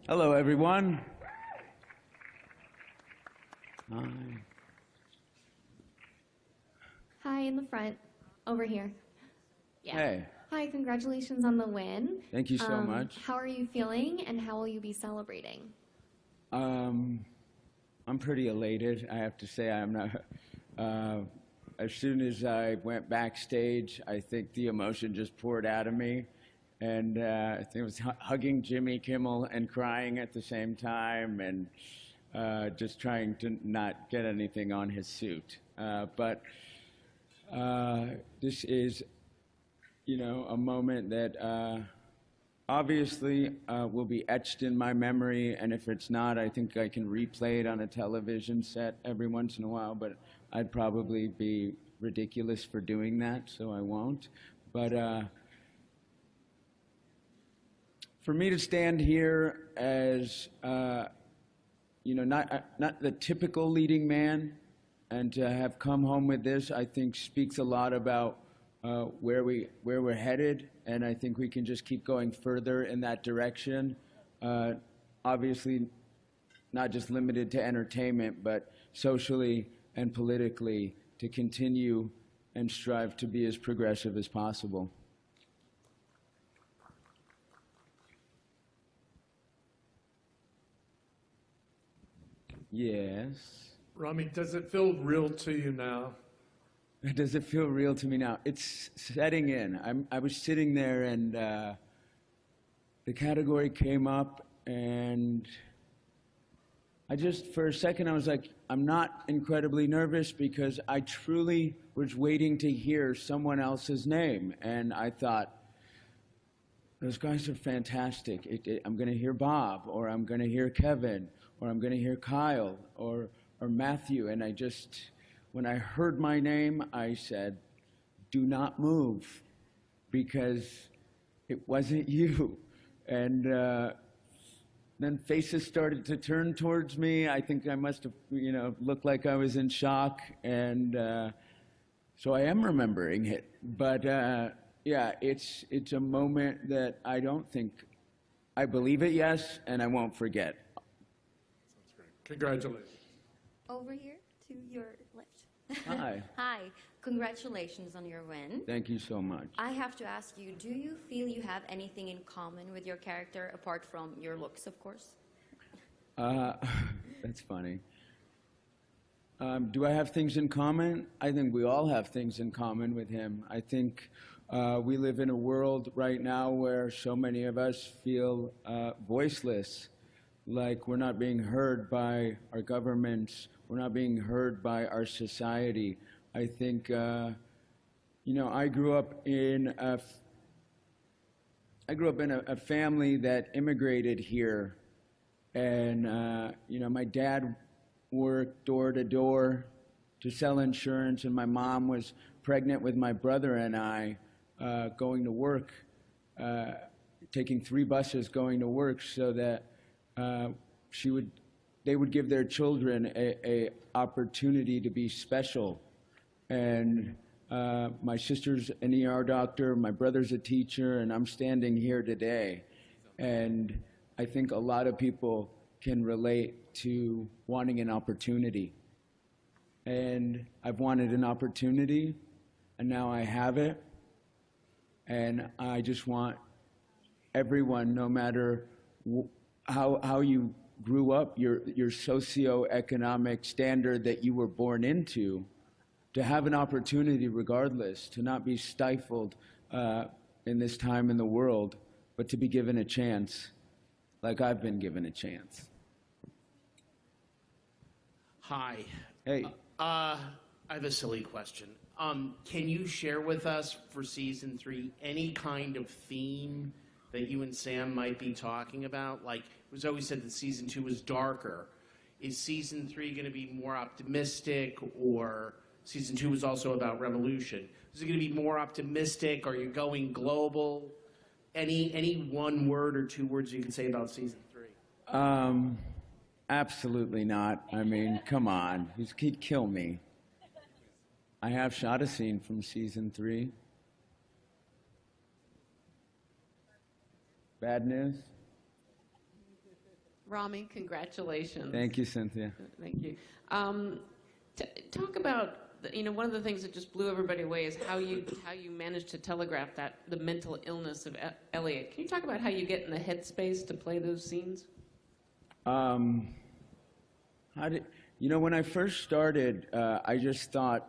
Hello, everyone. Hi. Hi, in the front, over here. Yeah. Hey. Hi, congratulations on the win. Thank you so much. How are you feeling, and how will you be celebrating? I'm pretty elated, I have to say. I'm not. As soon as I went backstage, I think the emotion just poured out of me. And I think it was hugging Jimmy Kimmel and crying at the same time, and just trying to not get anything on his suit. But this is, a moment that obviously will be etched in my memory, and if it's not, I think I can replay it on a television set every once in a while, but I'd probably be ridiculous for doing that, so I won't. But for me to stand here as, not the typical leading man, and to have come home with this, I think speaks a lot about where we're headed, and I think we can just keep going further in that direction. Obviously, not just limited to entertainment, but socially and politically, to continue and strive to be as progressive as possible. Yes. Rami, does it feel real to you now? Does it feel real to me now? It's setting in. I was sitting there, and the category came up, and I just, for a second, I was like, I'm not incredibly nervous, because I truly was waiting to hear someone else's name. And I thought, those guys are fantastic. I'm going to hear Bob, or I'm going to hear Kevin, or I'm going to hear Kyle, or Matthew. And I just, when I heard my name, I said, do not move, because it wasn't you. And then faces started to turn towards me. I think I must have, looked like I was in shock. And so I am remembering it. But yeah, it's a moment that I don't think, I believe it, yes, and I won't forget. That's great. Congratulations. Over here to your left. Hi. Hi. Congratulations on your win. Thank you so much. I have to ask you, do you feel you have anything in common with your character apart from your looks, of course? That's funny. Do I have things in common? I think we all have things in common with him. I think we live in a world right now where so many of us feel voiceless, like we're not being heard by our governments, we're not being heard by our society. I think, I grew up in a family that immigrated here, and my dad worked door to door to sell insurance, and my mom was pregnant with my brother and I, going to work, taking 3 buses going to work, so that they would give their children a opportunity to be special. And my sister's an ER doctor, my brother's a teacher, and I'm standing here today. And I think a lot of people can relate to wanting an opportunity. And I've wanted an opportunity, and now I have it. And I just want everyone, no matter how you grew up, your socioeconomic standard that you were born into, to have an opportunity regardless, to not be stifled in this time in the world, but to be given a chance, like I've been given a chance. Hi. Hey. I have a silly question. Can you share with us for season 3 any kind of theme that you and Sam might be talking about? Like, it was always said that season 2 was darker. Is season 3 going to be more optimistic, or season 2 was also about revolution? Is it going to be more optimistic? Are you going global? Any one word or 2 words you can say about season 3? Absolutely not. I mean, come on. He'd kill me. I have shot a scene from season 3. Bad news? Rami, congratulations. Thank you, Cynthia. Thank you. Talk about, one of the things that just blew everybody away is how you managed to telegraph the mental illness of Elliot. Can you talk about how you get in the headspace to play those scenes? When I first started, I just thought,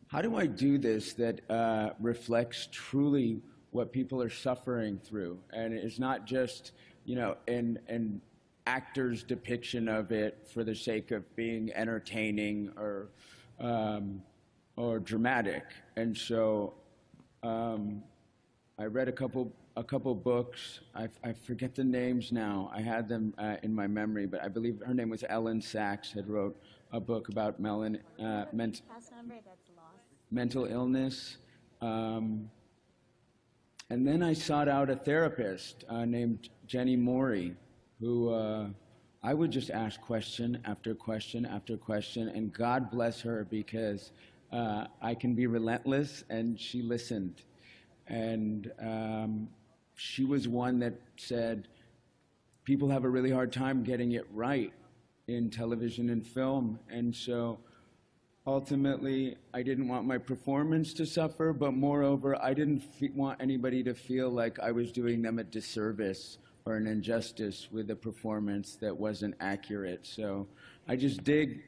how do I do this that reflects truly what people are suffering through? And it's not just, an actor's depiction of it for the sake of being entertaining or dramatic. And so I read a couple books. I forget the names now. I had them in my memory, but I believe her name was Ellen Sachs, had wrote a book about mental illness. And then I sought out a therapist named Jenny Morey, who I would just ask question after question after question, and God bless her, because I can be relentless, and she listened. And she was one that said, people have a really hard time getting it right in television and film, and so ultimately, I didn't want my performance to suffer, but moreover, I didn't want anybody to feel like I was doing them a disservice or an injustice with a performance that wasn't accurate. So I just dig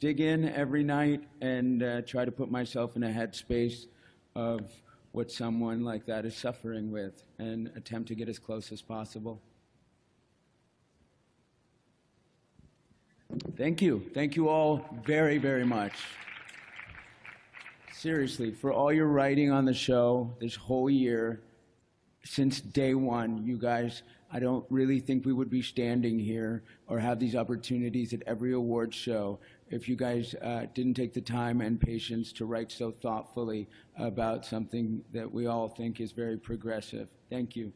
in every night and try to put myself in a headspace of what someone like that is suffering with and attempt to get as close as possible. Thank you. Thank you all very, very much. Seriously, for all your writing on the show this whole year, since day one, you guys, I don't really think we would be standing here or have these opportunities at every award show if you guys didn't take the time and patience to write so thoughtfully about something that we all think is very progressive. Thank you.